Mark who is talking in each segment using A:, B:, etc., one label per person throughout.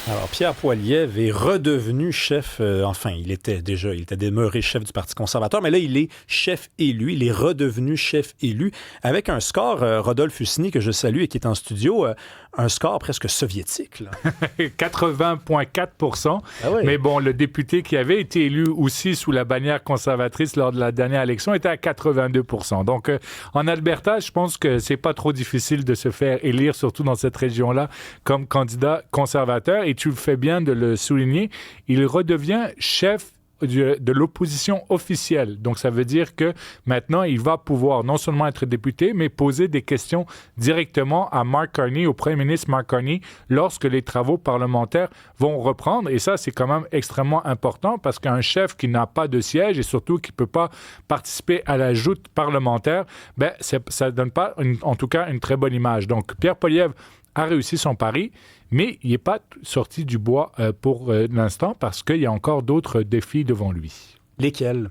A: Alors, Pierre Poilievre est redevenu chef, il était demeuré chef du Parti conservateur, mais là, il est chef élu, il est redevenu chef élu, avec un score, Rodolphe Husny, que je salue et qui est en studio, un score presque soviétique.
B: 80,4 %. Ah oui. Mais bon, le député qui avait été élu aussi sous la bannière conservatrice lors de la dernière élection était à 82 %. Donc, en Alberta, je pense que c'est pas trop difficile de se faire élire, surtout dans cette région-là, comme candidat conservateur. Et tu le fais bien de le souligner, il redevient chef de l'opposition officielle. Donc, ça veut dire que maintenant, il va pouvoir non seulement être député, mais poser des questions directement à Mark Carney, au premier ministre Mark Carney, lorsque les travaux parlementaires vont reprendre. Et ça, c'est quand même extrêmement important parce qu'un chef qui n'a pas de siège et surtout qui ne peut pas participer à la joute parlementaire, ça ne donne pas, en tout cas, une très bonne image. Donc, Pierre Poilievre a réussi son pari, mais il n'est pas sorti du bois pour l'instant parce qu'il y a encore d'autres défis devant lui.
A: Lesquels?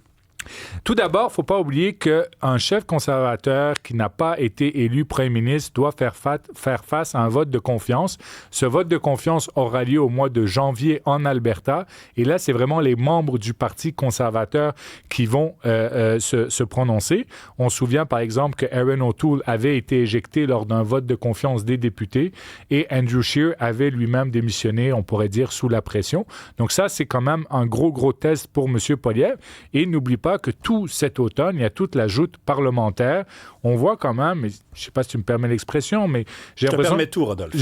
B: Tout d'abord, il ne faut pas oublier qu'un chef conservateur qui n'a pas été élu premier ministre doit faire face à un vote de confiance. Ce vote de confiance aura lieu au mois de janvier en Alberta. Et là, c'est vraiment les membres du Parti conservateur qui vont se prononcer. On se souvient, par exemple, que Erin O'Toole avait été éjecté lors d'un vote de confiance des députés et Andrew Scheer avait lui-même démissionné, on pourrait dire, sous la pression. Donc ça, c'est quand même un gros test pour M. Poilievre. Et n'oublie pas que tout cet automne, il y a toute la joute parlementaire. On voit quand même, je ne sais pas si tu me permets l'expression, mais j'ai l'impression...
A: Je te permets tout, Rodolphe.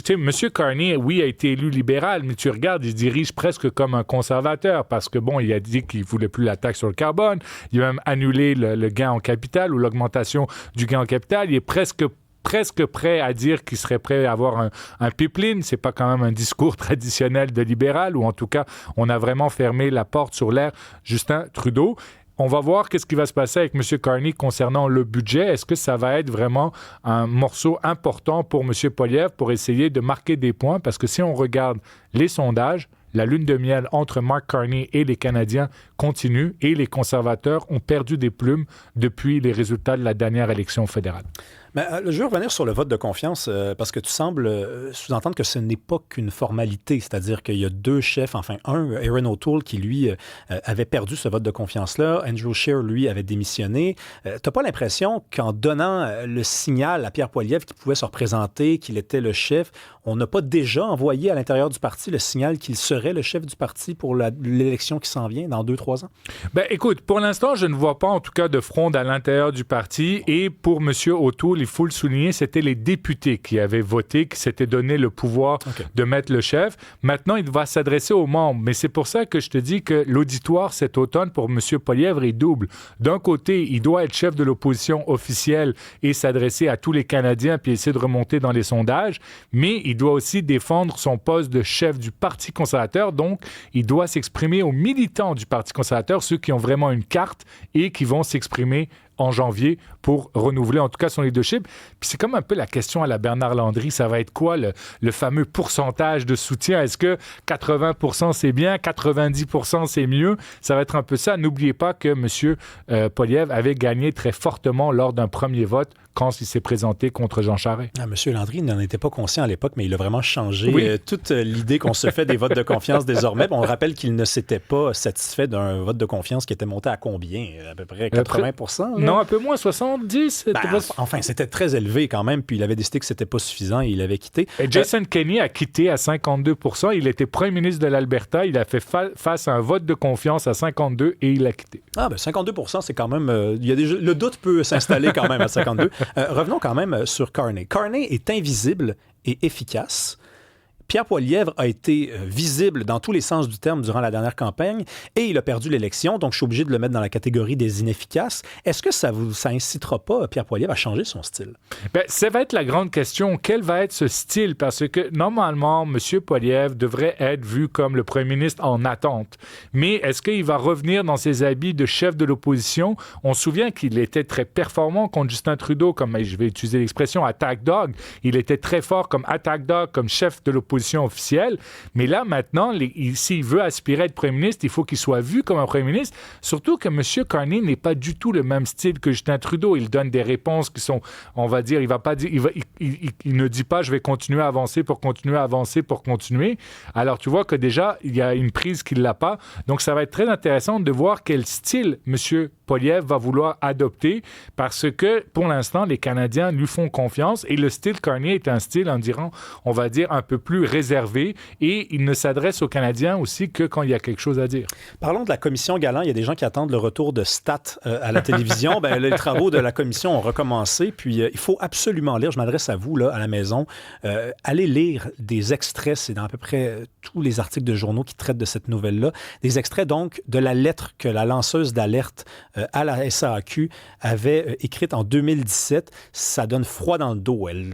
B: M. Carney, oui, a été élu libéral, mais tu regardes, il se dirige presque comme un conservateur parce que, bon, il a dit qu'il ne voulait plus la taxe sur le carbone. Il a même annulé le gain en capital ou l'augmentation du gain en capital. Il est presque prêt à dire qu'il serait prêt à avoir un pipeline. C'est pas quand même un discours traditionnel de libéral, ou en tout cas, on a vraiment fermé la porte sur l'ère Justin Trudeau. On va voir qu'est-ce qui va se passer avec M. Carney concernant le budget. Est-ce que ça va être vraiment un morceau important pour M. Poilievre pour essayer de marquer des points? Parce que si on regarde les sondages, la lune de miel entre Mark Carney et les Canadiens continue et les conservateurs ont perdu des plumes depuis les résultats de la dernière élection fédérale.
A: Mais, je veux revenir sur le vote de confiance parce que tu sembles sous-entendre que ce n'est pas qu'une formalité, c'est-à-dire qu'il y a deux chefs, Erin O'Toole qui, lui, avait perdu ce vote de confiance-là, Andrew Scheer, lui, avait démissionné. Tu n'as pas l'impression qu'en donnant le signal à Pierre Poilievre qu'il pouvait se représenter, qu'il était le chef, on n'a pas déjà envoyé à l'intérieur du parti le signal qu'il serait le chef du parti pour l'élection qui s'en vient dans 2-3 ans?
B: Écoute, pour l'instant, je ne vois pas en tout cas de fronde à l'intérieur du parti et pour M. O'Toole, il faut le souligner, c'était les députés qui avaient voté, qui s'étaient donné le pouvoir de mettre le chef. Maintenant, il va s'adresser aux membres. Mais c'est pour ça que je te dis que l'auditoire cet automne pour M. Poilievre est double. D'un côté, il doit être chef de l'opposition officielle et s'adresser à tous les Canadiens puis essayer de remonter dans les sondages, mais il doit aussi défendre son poste de chef du Parti conservateur. Donc, il doit s'exprimer aux militants du Parti conservateur, ceux qui ont vraiment une carte et qui vont s'exprimer en janvier pour renouveler en tout cas son leadership. Puis c'est comme un peu la question à la Bernard Landry, ça va être quoi le fameux pourcentage de soutien? Est-ce que 80% c'est bien, 90% c'est mieux? Ça va être un peu ça. N'oubliez pas que M. Poilievre avait gagné très fortement lors d'un premier vote quand il s'est présenté contre Jean Charest.
A: M. Landry n'en était pas conscient à l'époque, mais il a vraiment changé toute l'idée qu'on se fait des votes de confiance désormais. On rappelle qu'il ne s'était pas satisfait d'un vote de confiance qui était monté à combien? À peu près 80%?
B: Non, un peu moins, 70.
A: C'était très élevé quand même, puis il avait décidé que c'était pas suffisant et il avait quitté.
B: Et Jason Kenney a quitté à 52%. Il était premier ministre de l'Alberta. Il a fait face à un vote de confiance à 52% et il a quitté.
A: 52%, c'est quand même... le doute peut s'installer quand même à 52%. Revenons quand même sur Carney. Carney est invisible et efficace. Pierre Poilievre a été visible dans tous les sens du terme durant la dernière campagne et il a perdu l'élection, donc je suis obligé de le mettre dans la catégorie des inefficaces. Est-ce que ça incitera pas Pierre Poilievre à changer son style?
B: Ça va être la grande question. Quel va être ce style? Parce que normalement, M. Poilievre devrait être vu comme le premier ministre en attente. Mais est-ce qu'il va revenir dans ses habits de chef de l'opposition? On se souvient qu'il était très performant contre Justin Trudeau, comme je vais utiliser l'expression attack dog. Il était très fort comme attack dog, comme chef de l'opposition position officielle. Mais là, maintenant, s'il veut aspirer à être premier ministre, il faut qu'il soit vu comme un premier ministre. Surtout que M. Carney n'est pas du tout le même style que Justin Trudeau. Il donne des réponses qui sont, on va dire, il ne dit pas je vais continuer à avancer pour continuer à avancer pour continuer. Alors, tu vois que déjà, il y a une prise qu'il n'a pas. Donc, ça va être très intéressant de voir quel style M. Poilievre va vouloir adopter parce que, pour l'instant, les Canadiens lui font confiance et le style Carney est un style, on va dire, un peu plus réservé et il ne s'adresse aux Canadiens aussi que quand il y a quelque chose à dire.
A: Parlons de la commission Galland. Il y a des gens qui attendent le retour de Stat à la télévision. Les travaux de la commission ont recommencé, puis il faut absolument lire, je m'adresse à vous, là, à la maison, allez lire des extraits, c'est dans à peu près tous les articles de journaux qui traitent de cette nouvelle-là, des extraits donc de la lettre que la lanceuse d'alerte à la SAQ avait écrite en 2017. Ça donne froid dans le dos. Elle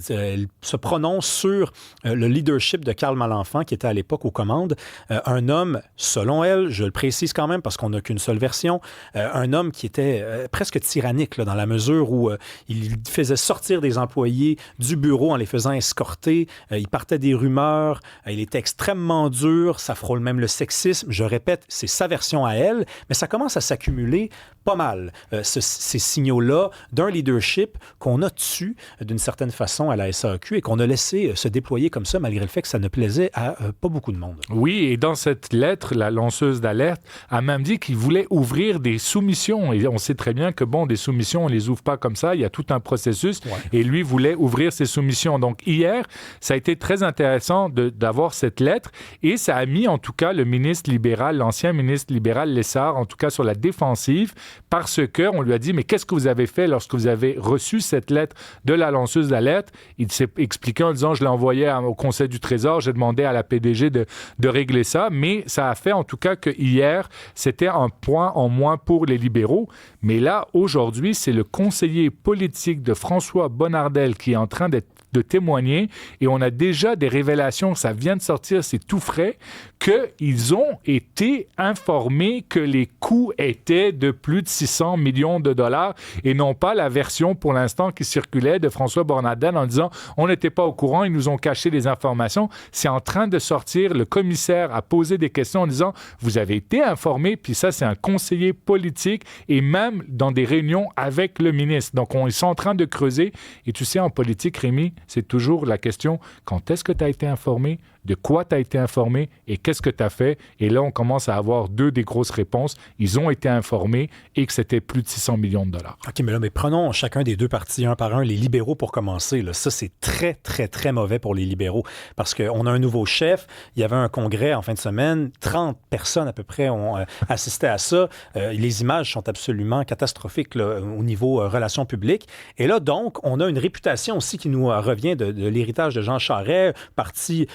A: se prononce sur le leadership de Karl Malenfant, qui était à l'époque aux commandes. Un homme, selon elle, je le précise quand même parce qu'on n'a qu'une seule version, un homme qui était presque tyrannique là, dans la mesure où il faisait sortir des employés du bureau en les faisant escorter. Il partait des rumeurs. Il était extrêmement dur. Ça frôle même le sexisme. Je répète, c'est sa version à elle, mais ça commence à s'accumuler pas mal, ces signaux-là d'un leadership qu'on a dessus d'une certaine façon à la SAQ et qu'on a laissé se déployer comme ça malgré le fait que ça ne plaisait à pas beaucoup de monde.
B: Oui, et dans cette lettre, la lanceuse d'alerte a même dit qu'il voulait ouvrir des soumissions. Et on sait très bien que, des soumissions, on ne les ouvre pas comme ça. Il y a tout un processus. Ouais. Et lui voulait ouvrir ses soumissions. Donc, hier, ça a été très intéressant d'avoir cette lettre. Et ça a mis, en tout cas, le ministre libéral, l'ancien ministre libéral Lessard, en tout cas sur la défensive, parce qu'on lui a dit, mais qu'est-ce que vous avez fait lorsque vous avez reçu cette lettre de la lanceuse d'alerte? Il s'est expliqué en disant, je l'ai envoyé au Conseil du Trésor, j'ai demandé à la PDG de régler ça, mais ça a fait en tout cas que hier, c'était un point en moins pour les libéraux. Mais là, aujourd'hui, c'est le conseiller politique de François Bonnardel qui est en train de témoigner et on a déjà des révélations, ça vient de sortir, c'est tout frais, qu'ils ont été informés que les coûts étaient de plus de 600 millions de dollars et non pas la version pour l'instant qui circulait de François Bonnardel en disant on n'était pas au courant, ils nous ont caché les informations. C'est en train de sortir, le commissaire a posé des questions en disant vous avez été informés, puis ça c'est un conseiller politique et même dans des réunions avec le ministre. Donc ils sont en train de creuser et tu sais en politique, Rémi, c'est toujours la question, quand est-ce que tu as été informé, de quoi tu as été informé et qu'est-ce que tu as fait? Et là, on commence à avoir deux des grosses réponses. Ils ont été informés et que c'était plus de 600 millions de dollars.
A: OK, mais prenons chacun des deux partis, un par un. Les libéraux, pour commencer, là, ça, c'est très, très, très mauvais pour les libéraux parce qu'on a un nouveau chef. Il y avait un congrès en fin de semaine. 30 personnes à peu près ont assisté à ça. Les images sont absolument catastrophiques là, au niveau relations publiques. Et là, donc, on a une réputation aussi qui nous revient de l'héritage de Jean Charest, parti...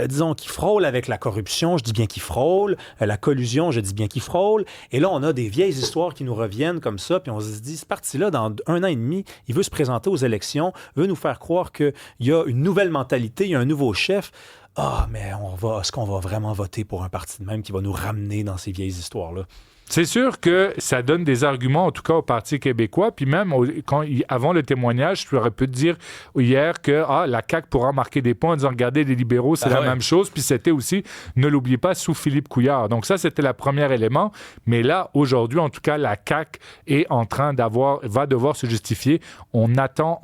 A: disons, qui frôle avec la corruption, je dis bien qui frôle, la collusion, je dis bien qui frôle. Et là, on a des vieilles histoires qui nous reviennent comme ça, puis on se dit, ce parti-là, dans 1 an et demi, il veut se présenter aux élections, veut nous faire croire qu'il y a une nouvelle mentalité, il y a un nouveau chef. Mais est-ce qu'on va vraiment voter pour un parti de même qui va nous ramener dans ces vieilles histoires-là?
B: C'est sûr que ça donne des arguments, en tout cas au Parti québécois. Puis même avant le témoignage, je aurais pu te dire hier que la CAQ pourra marquer des points en disant regardez, les libéraux, c'est la même chose. Puis c'était aussi, ne l'oubliez pas, sous Philippe Couillard. Donc ça, c'était le premier élément. Mais là, aujourd'hui, en tout cas, la CAQ est en train va devoir se justifier. On attend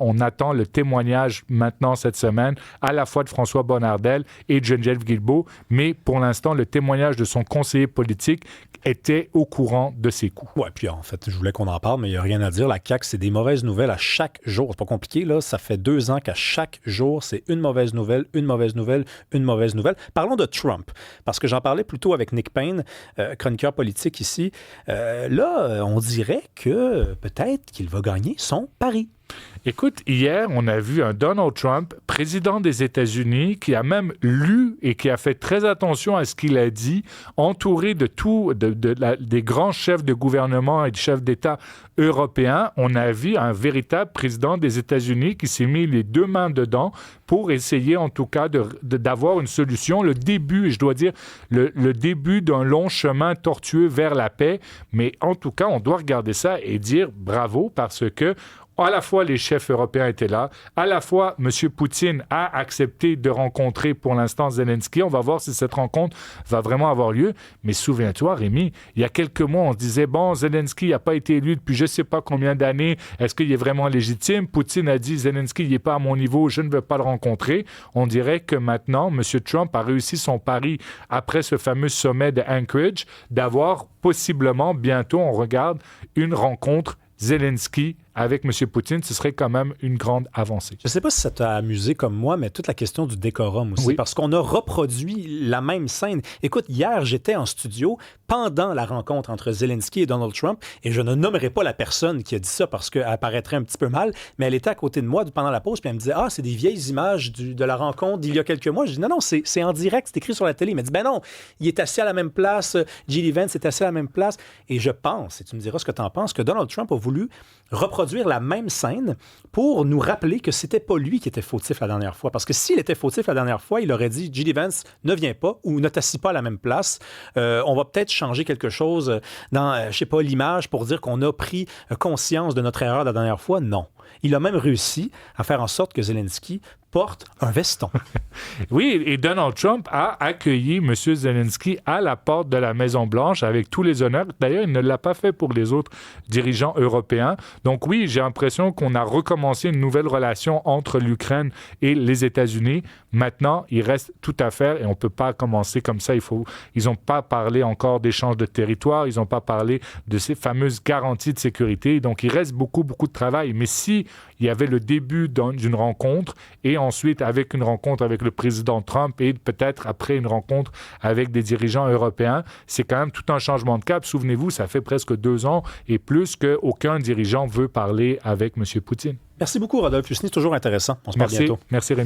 B: le témoignage maintenant cette semaine, à la fois de François Bonnardel et de Geneviève Guilbeault. Mais pour l'instant, le témoignage de son conseiller politique était au courant de ses coups.
A: Oui, puis en fait, je voulais qu'on en parle, mais il n'y a rien à dire. La CAQ, c'est des mauvaises nouvelles à chaque jour. C'est pas compliqué, là. Ça fait 2 ans qu'à chaque jour, c'est une mauvaise nouvelle, une mauvaise nouvelle, une mauvaise nouvelle. Parlons de Trump, parce que j'en parlais plus tôt avec Nick Payne, chroniqueur politique ici. Là, on dirait que peut-être qu'il va gagner son pari.
B: Écoute, hier, on a vu un Donald Trump, président des États-Unis, qui a même lu et qui a fait très attention à ce qu'il a dit, entouré de des grands chefs de gouvernement et de chefs d'État européens. On a vu un véritable président des États-Unis qui s'est mis les 2 mains dedans pour essayer, en tout cas, d'avoir une solution. Le début, je dois dire, le début d'un long chemin tortueux vers la paix. Mais en tout cas, on doit regarder ça et dire bravo parce que à la fois les chefs européens étaient là, à la fois M. Poutine a accepté de rencontrer pour l'instant Zelensky. On va voir si cette rencontre va vraiment avoir lieu. Mais souviens-toi, Rémi, il y a quelques mois, on se disait, bon, Zelensky n'a pas été élu depuis je ne sais pas combien d'années. Est-ce qu'il est vraiment légitime? Poutine a dit, Zelensky, il n'est pas à mon niveau, je ne veux pas le rencontrer. On dirait que maintenant, M. Trump a réussi son pari après ce fameux sommet de Anchorage d'avoir possiblement, bientôt, on regarde, une rencontre Zelensky avec M. Poutine, ce serait quand même une grande avancée.
A: Je ne sais pas si ça t'a amusé comme moi, mais toute la question du décorum aussi,
B: oui.
A: Parce qu'on a reproduit la même scène. Écoute, hier, j'étais en studio pendant la rencontre entre Zelensky et Donald Trump, et je ne nommerai pas la personne qui a dit ça parce qu'elle paraîtrait un petit peu mal, mais elle était à côté de moi pendant la pause, puis elle me disait « Ah, c'est des vieilles images de la rencontre d'il y a quelques mois. » Je dis « Non, c'est en direct, c'est écrit sur la télé. » Il m'a dit « Ben non, il est assis à la même place, J.D. Vance est assis à la même place. » Et je pense, et tu me diras ce que tu en penses, que Donald Trump a voulu reproduire la même scène pour nous rappeler que c'était pas lui qui était fautif la dernière fois. Parce que s'il était fautif la dernière fois, il aurait dit J.D. Vance ne vient pas ou ne t'assis pas à la même place. On va peut-être changer quelque chose dans, je sais pas, l'image pour dire qu'on a pris conscience de notre erreur la dernière fois. Non. Il a même réussi à faire en sorte que Zelensky porte un veston.
B: Oui, et Donald Trump a accueilli M. Zelensky à la porte de la Maison-Blanche avec tous les honneurs. D'ailleurs, il ne l'a pas fait pour les autres dirigeants européens. Donc oui, j'ai l'impression qu'on a recommencé une nouvelle relation entre l'Ukraine et les États-Unis. Maintenant, il reste tout à faire et on ne peut pas commencer comme ça. Ils n'ont pas parlé encore d'échange de territoire, ils n'ont pas parlé de ces fameuses garanties de sécurité. Donc, il reste beaucoup de travail. Mais si il y avait le début d'une rencontre et ensuite avec une rencontre avec le président Trump et peut-être après une rencontre avec des dirigeants européens, c'est quand même tout un changement de cap. Souvenez-vous, ça fait presque 2 ans et plus qu'aucun dirigeant veut parler avec M. Poutine.
A: Merci beaucoup, Rodolphe Husny. C'est toujours intéressant. On se parle bientôt.
B: Merci, Rémi.